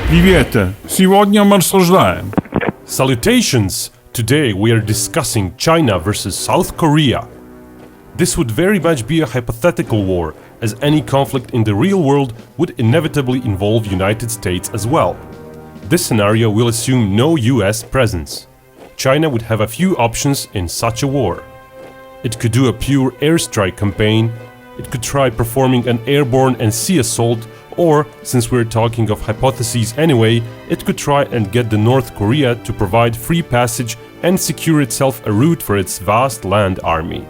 Привет! Сегодня мы рассуждаем. Salutations! Today we are discussing China versus South Korea. This would very much be a hypothetical war, as any conflict in the real world would inevitably involve United States as well. This scenario will assume no US presence. China would have a few options in such a war. It could do a pure airstrike campaign, it could try performing an airborne and sea assault, or, since we're talking of hypotheses anyway, it could try and get the North Korea to provide free passage and secure itself a route for its vast land army.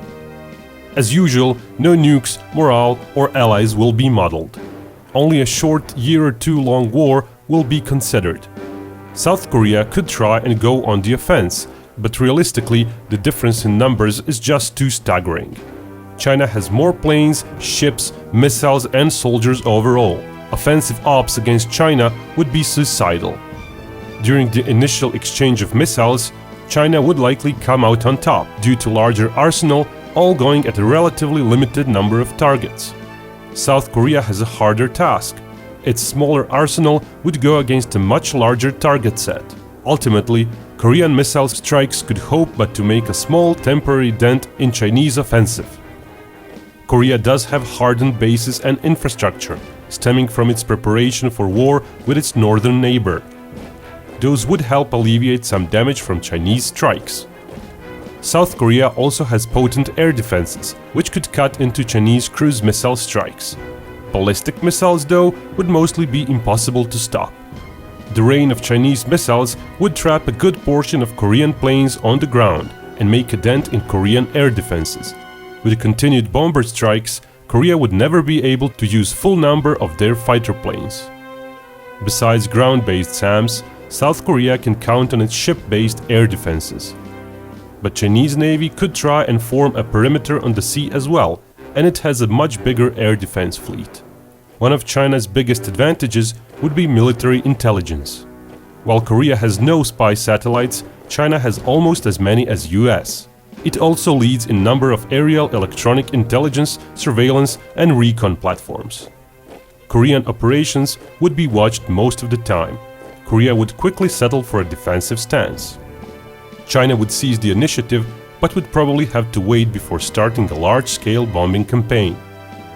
As usual, no nukes, morale, or allies will be modeled. Only a short year or two long war will be considered. South Korea could try and go on the offense, but realistically, the difference in numbers is just too staggering. China has more planes, ships, missiles, and soldiers overall. Offensive ops against China would be suicidal. During the initial exchange of missiles, China would likely come out on top due to larger arsenal, all going at a relatively limited number of targets. South Korea has a harder task. Its smaller arsenal would go against a much larger target set. Ultimately, Korean missile strikes could hope but to make a small temporary dent in Chinese offensive. Korea does have hardened bases and infrastructure, stemming from its preparation for war with its northern neighbor. Those would help alleviate some damage from Chinese strikes. South Korea also has potent air defenses, which could cut into Chinese cruise missile strikes. Ballistic missiles, though, would mostly be impossible to stop. The rain of Chinese missiles would trap a good portion of Korean planes on the ground and make a dent in Korean air defenses. With continued bomber strikes, Korea would never be able to use full number of their fighter planes. Besides ground-based SAMs, South Korea can count on its ship-based air defenses. But Chinese Navy could try and form a perimeter on the sea as well, and it has a much bigger air defense fleet. One of China's biggest advantages would be military intelligence. While Korea has no spy satellites, China has almost as many as US. It also leads in number of aerial electronic intelligence, surveillance, and recon platforms. Korean operations would be watched most of the time. Korea would quickly settle for a defensive stance. China would seize the initiative, but would probably have to wait before starting a large-scale bombing campaign.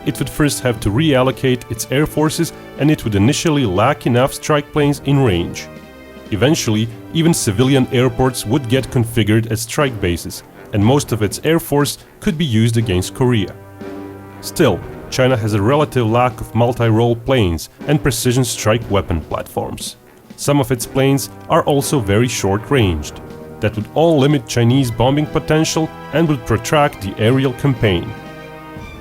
It would first have to reallocate its air forces, and it would initially lack enough strike planes in range. Eventually, even civilian airports would get configured as strike bases, and most of its air force could be used against Korea. Still, China has a relative lack of multi-role planes and precision strike weapon platforms. Some of its planes are also very short-ranged. That would all limit Chinese bombing potential and would protract the aerial campaign.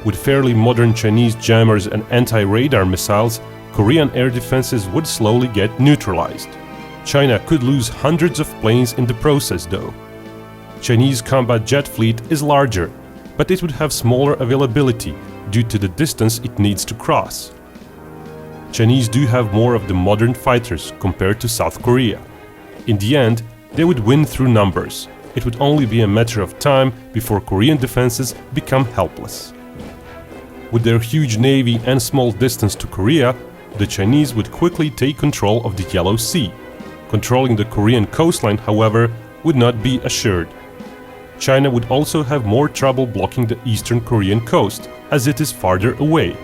With fairly modern Chinese jammers and anti-radar missiles, Korean air defenses would slowly get neutralized. China could lose hundreds of planes in the process, though. Chinese combat jet fleet is larger, but it would have smaller availability due to the distance it needs to cross. Chinese do have more of the modern fighters compared to South Korea. In the end, they would win through numbers. It would only be a matter of time before Korean defenses become helpless. With their huge navy and small distance to Korea, the Chinese would quickly take control of the Yellow Sea. Controlling the Korean coastline, however, would not be assured. China would also have more trouble blocking the eastern Korean coast, as it is farther away.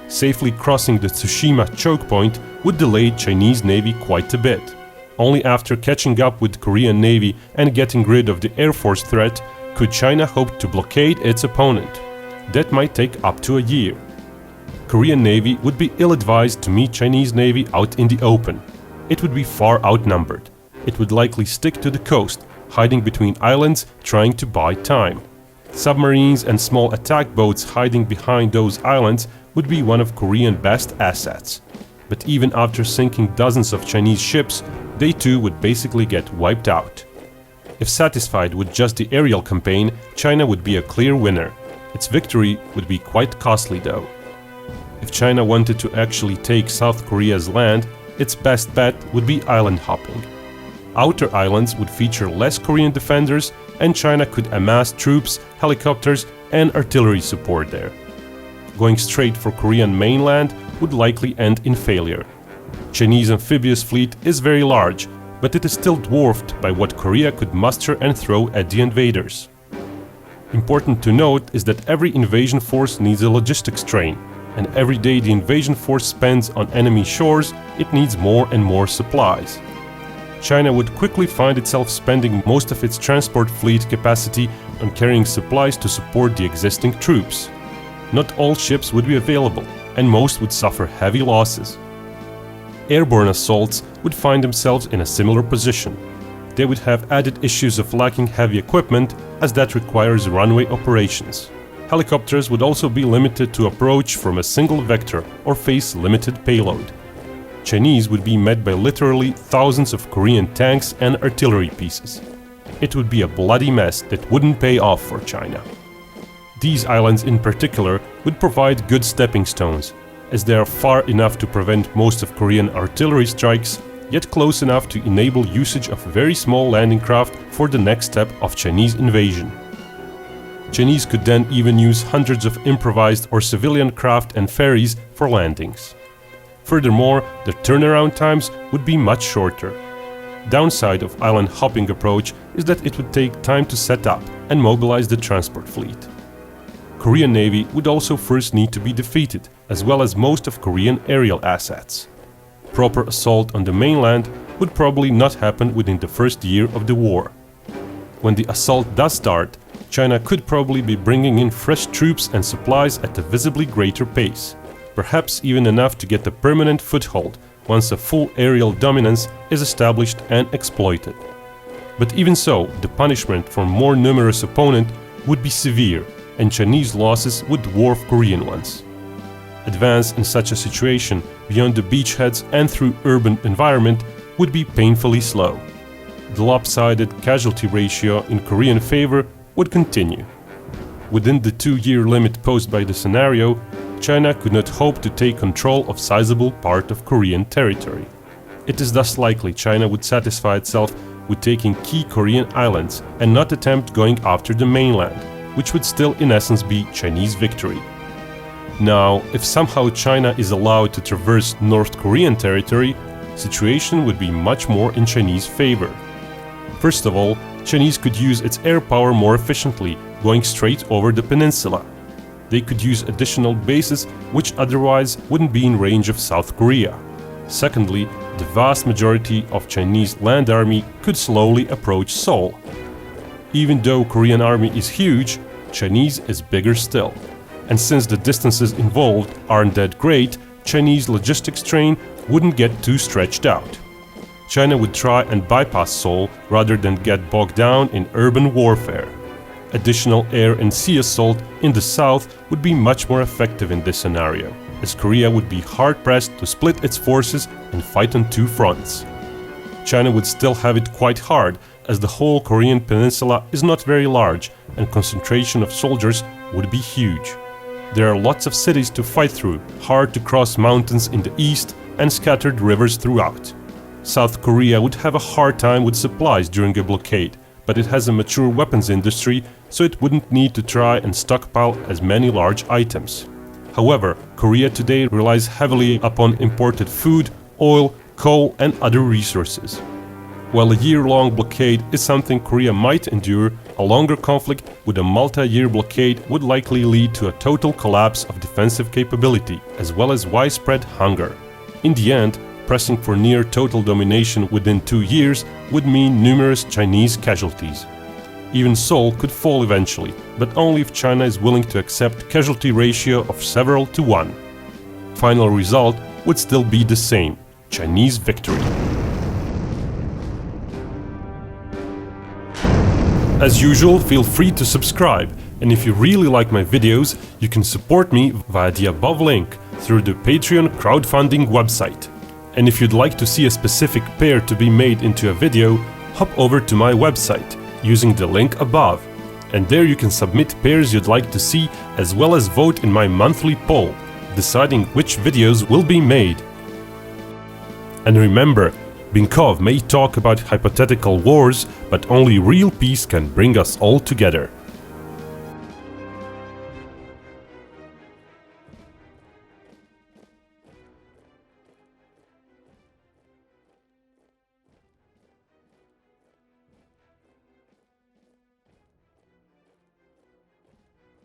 Safely crossing the Tsushima choke point would delay Chinese Navy quite a bit. Only after catching up with Korean Navy and getting rid of the Air Force threat could China hope to blockade its opponent. That might take up to a year. Korean Navy would be ill-advised to meet Chinese Navy out in the open. It would be far outnumbered. It would likely stick to the coast, hiding between islands, trying to buy time. Submarines and small attack boats hiding behind those islands would be one of Korea's best assets. But even after sinking dozens of Chinese ships, they too would basically get wiped out. If satisfied with just the aerial campaign, China would be a clear winner. Its victory would be quite costly, though. If China wanted to actually take South Korea's land, its best bet would be island hopping. Outer islands would feature less Korean defenders, and China could amass troops, helicopters, and artillery support there. Going straight for Korean mainland would likely end in failure. Chinese amphibious fleet is very large, but it is still dwarfed by what Korea could muster and throw at the invaders. Important to note is that every invasion force needs a logistics train, and every day the invasion force spends on enemy shores, it needs more and more supplies. China would quickly find itself spending most of its transport fleet capacity on carrying supplies to support the existing troops. Not all ships would be available, and most would suffer heavy losses. Airborne assaults would find themselves in a similar position. They would have added issues of lacking heavy equipment, as that requires runway operations. Helicopters would also be limited to approach from a single vector or face limited payload. Chinese would be met by literally thousands of Korean tanks and artillery pieces. It would be a bloody mess that wouldn't pay off for China. These islands in particular would provide good stepping stones, as they are far enough to prevent most of Korean artillery strikes, yet close enough to enable usage of very small landing craft for the next step of Chinese invasion. Chinese could then even use hundreds of improvised or civilian craft and ferries for landings. Furthermore, the turnaround times would be much shorter. Downside of island hopping approach is that it would take time to set up and mobilize the transport fleet. Korean Navy would also first need to be defeated, as well as most of Korean aerial assets. Proper assault on the mainland would probably not happen within the first year of the war. When the assault does start, China could probably be bringing in fresh troops and supplies at a visibly greater pace, perhaps even enough to get a permanent foothold once a full aerial dominance is established and exploited. But even so, the punishment for a more numerous opponent would be severe, and Chinese losses would dwarf Korean ones. Advance in such a situation beyond the beachheads and through urban environment would be painfully slow. The lopsided casualty ratio in Korean favor would continue. Within the 2-year limit posed by the scenario, China could not hope to take control of sizable part of Korean territory. It is thus likely China would satisfy itself with taking key Korean islands and not attempt going after the mainland, which would still in essence be Chinese victory. Now, if somehow China is allowed to traverse North Korean territory, situation would be much more in Chinese favor. First of all, Chinese could use its air power more efficiently, going straight over the peninsula. They could use additional bases which otherwise wouldn't be in range of South Korea. Secondly, the vast majority of Chinese land army could slowly approach Seoul. Even though Korean army is huge, Chinese is bigger still. And since the distances involved aren't that great, Chinese logistics train wouldn't get too stretched out. China would try and bypass Seoul rather than get bogged down in urban warfare. Additional air and sea assault in the south would be much more effective in this scenario, as Korea would be hard-pressed to split its forces and fight on two fronts. China would still have it quite hard, as the whole Korean peninsula is not very large and concentration of soldiers would be huge. There are lots of cities to fight through, hard to cross mountains in the east and scattered rivers throughout. South Korea would have a hard time with supplies during a blockade, but it has a mature weapons industry, so it wouldn't need to try and stockpile as many large items. However, Korea today relies heavily upon imported food, oil, coal and other resources. While a year-long blockade is something Korea might endure, a longer conflict with a multi-year blockade would likely lead to a total collapse of defensive capability, as well as widespread hunger. In the end, pressing for near total domination within 2 years would mean numerous Chinese casualties. Even Seoul could fall eventually, but only if China is willing to accept casualty ratio of several to 1. Final result would still be the same: Chinese victory. As usual, feel free to subscribe, and if you really like my videos, you can support me via the above link through the Patreon crowdfunding website. And if you'd like to see a specific pair to be made into a video, hop over to my website using the link above, and there you can submit pairs you'd like to see, as well as vote in my monthly poll, deciding which videos will be made. And remember, Binkov may talk about hypothetical wars, but only real peace can bring us all together.